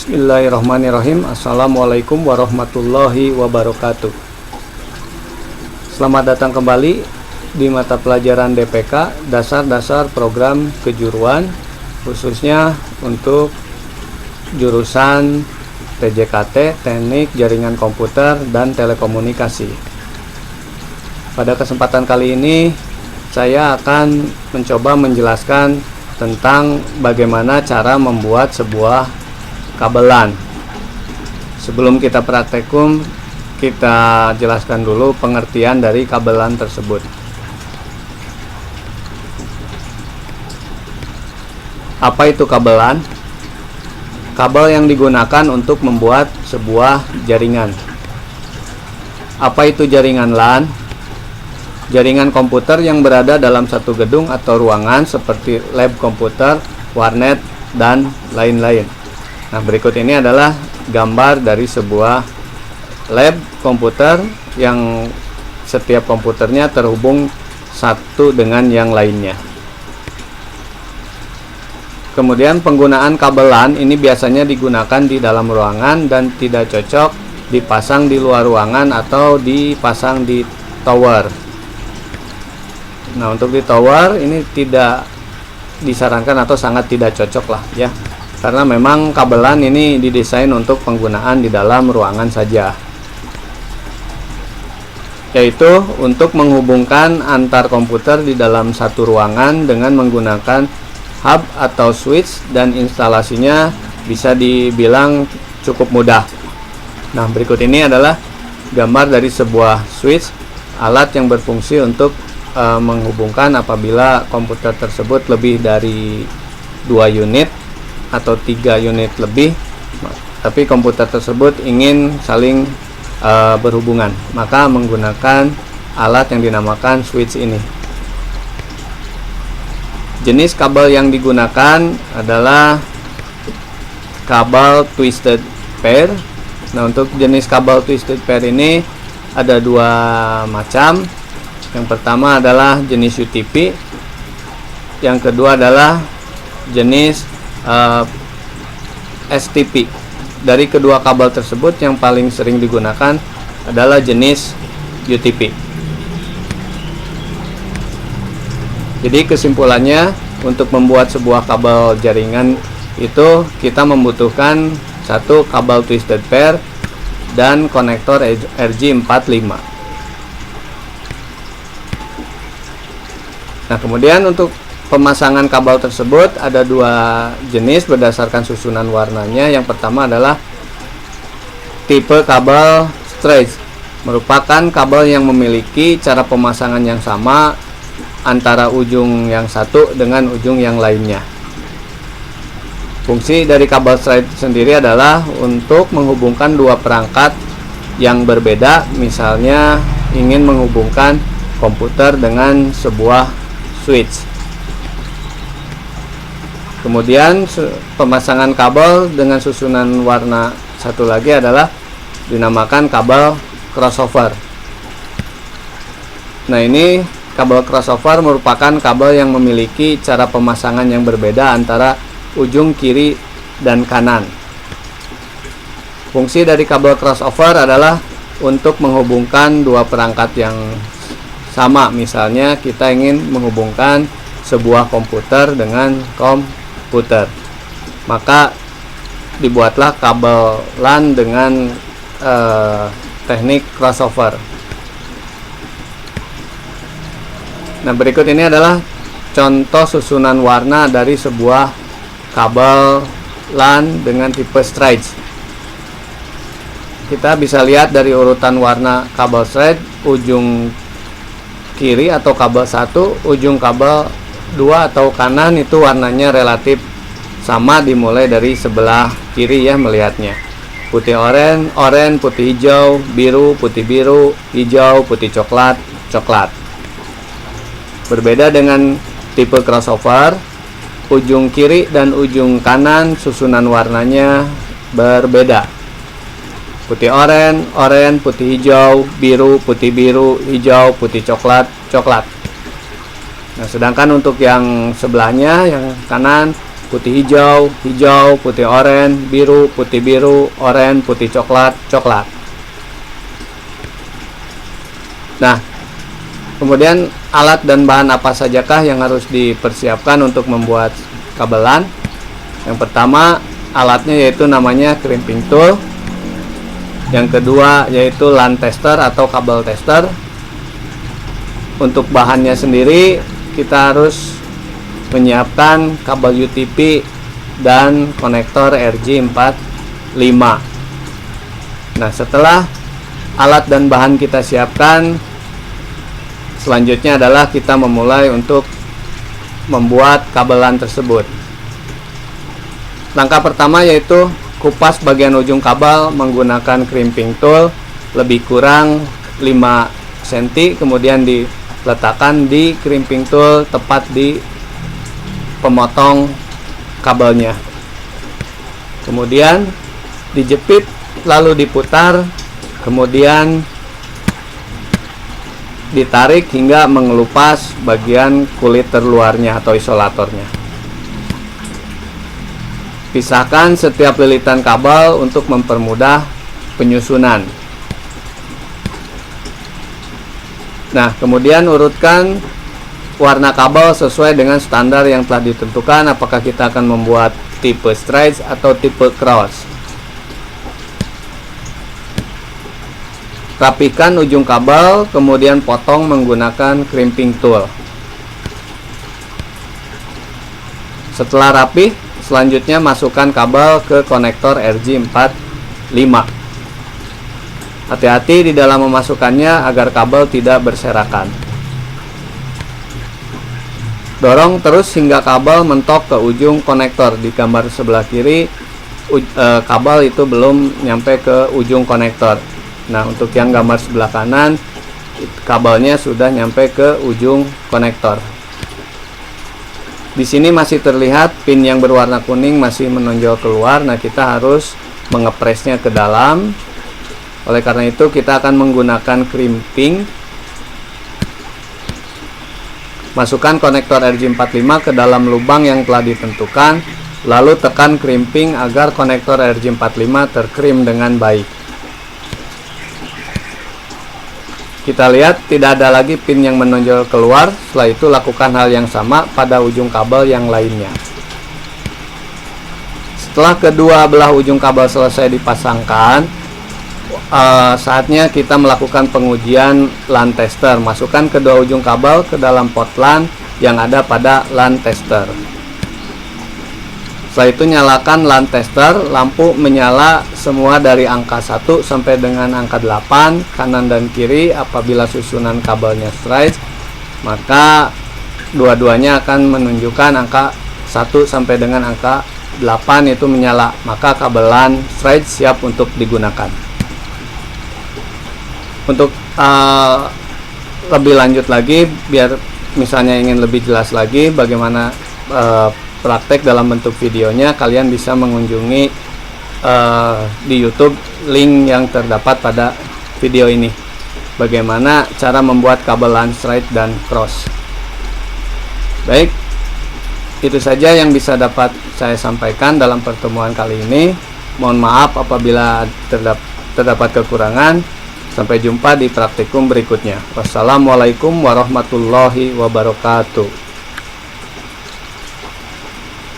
Bismillahirrahmanirrahim. Assalamualaikum warahmatullahi wabarakatuh. Selamat datang kembali di mata pelajaran DPK, dasar-dasar program kejuruan, khususnya untuk jurusan TJKT, Teknik Jaringan Komputer dan Telekomunikasi. Pada kesempatan kali ini saya akan mencoba menjelaskan tentang bagaimana cara membuat sebuah kabelan. Sebelum kita praktekum, kita jelaskan dulu pengertian dari kabelan tersebut. Apa itu kabelan? Kabel yang digunakan untuk membuat sebuah jaringan. Apa itu jaringan LAN? Jaringan komputer yang berada dalam satu gedung atau ruangan seperti lab komputer, warnet, dan lain-lain. Nah, berikut ini adalah gambar dari sebuah lab komputer yang setiap komputernya terhubung satu dengan yang lainnya. Kemudian penggunaan kabel LAN ini biasanya digunakan di dalam ruangan dan tidak cocok dipasang di luar ruangan atau dipasang di tower. Nah, untuk di tower ini tidak disarankan atau sangat tidak cocok lah ya. Karena memang kabel LAN ini didesain untuk penggunaan di dalam ruangan saja, yaitu untuk menghubungkan antar komputer di dalam satu ruangan dengan menggunakan hub atau switch, dan instalasinya bisa dibilang cukup mudah. Nah, berikut ini adalah gambar dari sebuah switch, alat yang berfungsi untuk menghubungkan apabila komputer tersebut lebih dari 2 unit atau 3 unit lebih, tapi komputer tersebut ingin saling berhubungan, maka menggunakan alat yang dinamakan switch ini. Jenis kabel yang digunakan adalah kabel twisted pair. Nah, untuk jenis kabel twisted pair ini ada 2 macam. Yang pertama adalah jenis UTP, yang kedua adalah jenis STP. Dari kedua kabel tersebut yang paling sering digunakan adalah jenis UTP. Jadi kesimpulannya, untuk membuat sebuah kabel jaringan itu kita membutuhkan satu kabel twisted pair dan konektor RJ45. Nah, kemudian untuk pemasangan kabel tersebut ada 2 jenis berdasarkan susunan warnanya. Yang pertama adalah tipe kabel straight, merupakan kabel yang memiliki cara pemasangan yang sama antara ujung yang satu dengan ujung yang lainnya. Fungsi dari kabel straight sendiri adalah untuk menghubungkan 2 perangkat yang berbeda, misalnya ingin menghubungkan komputer dengan sebuah switch. Kemudian pemasangan kabel dengan susunan warna satu lagi adalah dinamakan kabel crossover. Nah, ini kabel crossover merupakan kabel yang memiliki cara pemasangan yang berbeda antara ujung kiri dan kanan. Fungsi dari kabel crossover adalah untuk menghubungkan 2 perangkat yang sama. Misalnya kita ingin menghubungkan sebuah komputer dengan komputer, maka dibuatlah kabel LAN dengan teknik crossover. Nah, berikut ini adalah contoh susunan warna dari sebuah kabel LAN dengan tipe straight. Kita bisa lihat dari urutan warna kabel straight, ujung kiri atau kabel 1, ujung kabel 2 atau kanan itu warnanya relatif sama, dimulai dari sebelah kiri ya melihatnya. Putih oranye, putih hijau, biru, putih biru, hijau, putih coklat, coklat. Berbeda dengan tipe crossover, ujung kiri dan ujung kanan susunan warnanya berbeda. Putih oranye, putih hijau, biru, hijau, putih coklat, coklat. Nah, sedangkan untuk yang sebelahnya, yang kanan, putih hijau, hijau, putih oranye, biru, oranye, putih coklat, coklat. Nah, kemudian alat dan bahan apa sajakah yang harus dipersiapkan untuk membuat kabelan? Yang pertama, alatnya yaitu namanya crimping tool. Yang kedua yaitu LAN tester atau kabel tester. Untuk bahannya sendiri kita harus menyiapkan kabel UTP dan konektor RJ45. Nah, setelah alat dan bahan kita siapkan, selanjutnya adalah kita memulai untuk membuat kabelan tersebut. Langkah pertama yaitu kupas bagian ujung kabel menggunakan crimping tool lebih kurang 5 cm, kemudian diletakkan di crimping tool tepat di pemotong kabelnya. Kemudian dijepit lalu diputar, kemudian ditarik hingga mengelupas bagian kulit terluarnya atau isolatornya. Pisahkan setiap lilitan kabel untuk mempermudah penyusunan. Nah, kemudian urutkan warna kabel sesuai dengan standar yang telah ditentukan, apakah kita akan membuat tipe straight atau tipe cross. Rapikan ujung kabel, kemudian potong menggunakan crimping tool. Setelah rapi, selanjutnya masukkan kabel ke konektor RJ45. Hati-hati di dalam memasukkannya agar kabel tidak berserakan. Dorong terus hingga kabel mentok ke ujung konektor. Di gambar sebelah kiri, kabel itu belum nyampe ke ujung konektor. Nah, untuk yang gambar sebelah kanan, kabelnya sudah nyampe ke ujung konektor. Di sini masih terlihat pin yang berwarna kuning masih menonjol keluar. Nah, kita harus mengepresnya ke dalam. Oleh karena itu, kita akan menggunakan crimping. Masukkan konektor RJ45 ke dalam lubang yang telah ditentukan, lalu tekan crimping agar konektor RJ45 terkrim dengan baik. Kita lihat tidak ada lagi pin yang menonjol keluar. Setelah itu lakukan hal yang sama pada ujung kabel yang lainnya. Setelah kedua belah ujung kabel selesai dipasangkan, saatnya kita melakukan pengujian LAN tester. Masukkan kedua ujung kabel ke dalam port LAN yang ada pada LAN tester. Setelah itu nyalakan LAN tester. Lampu menyala semua dari angka 1 sampai dengan angka 8 kanan dan kiri. Apabila susunan kabelnya straight, maka dua-duanya akan menunjukkan angka 1 sampai dengan angka 8 itu menyala, maka kabel LAN straight siap untuk digunakan. Untuk lebih lanjut lagi, biar misalnya ingin lebih jelas lagi bagaimana praktek dalam bentuk videonya, kalian bisa mengunjungi di YouTube link yang terdapat pada video ini, bagaimana cara membuat kabel LAN straight dan cross. Baik, itu saja yang bisa dapat saya sampaikan dalam pertemuan kali ini. Mohon maaf apabila terdapat kekurangan. Sampai jumpa di praktikum berikutnya. Wassalamualaikum warahmatullahi wabarakatuh.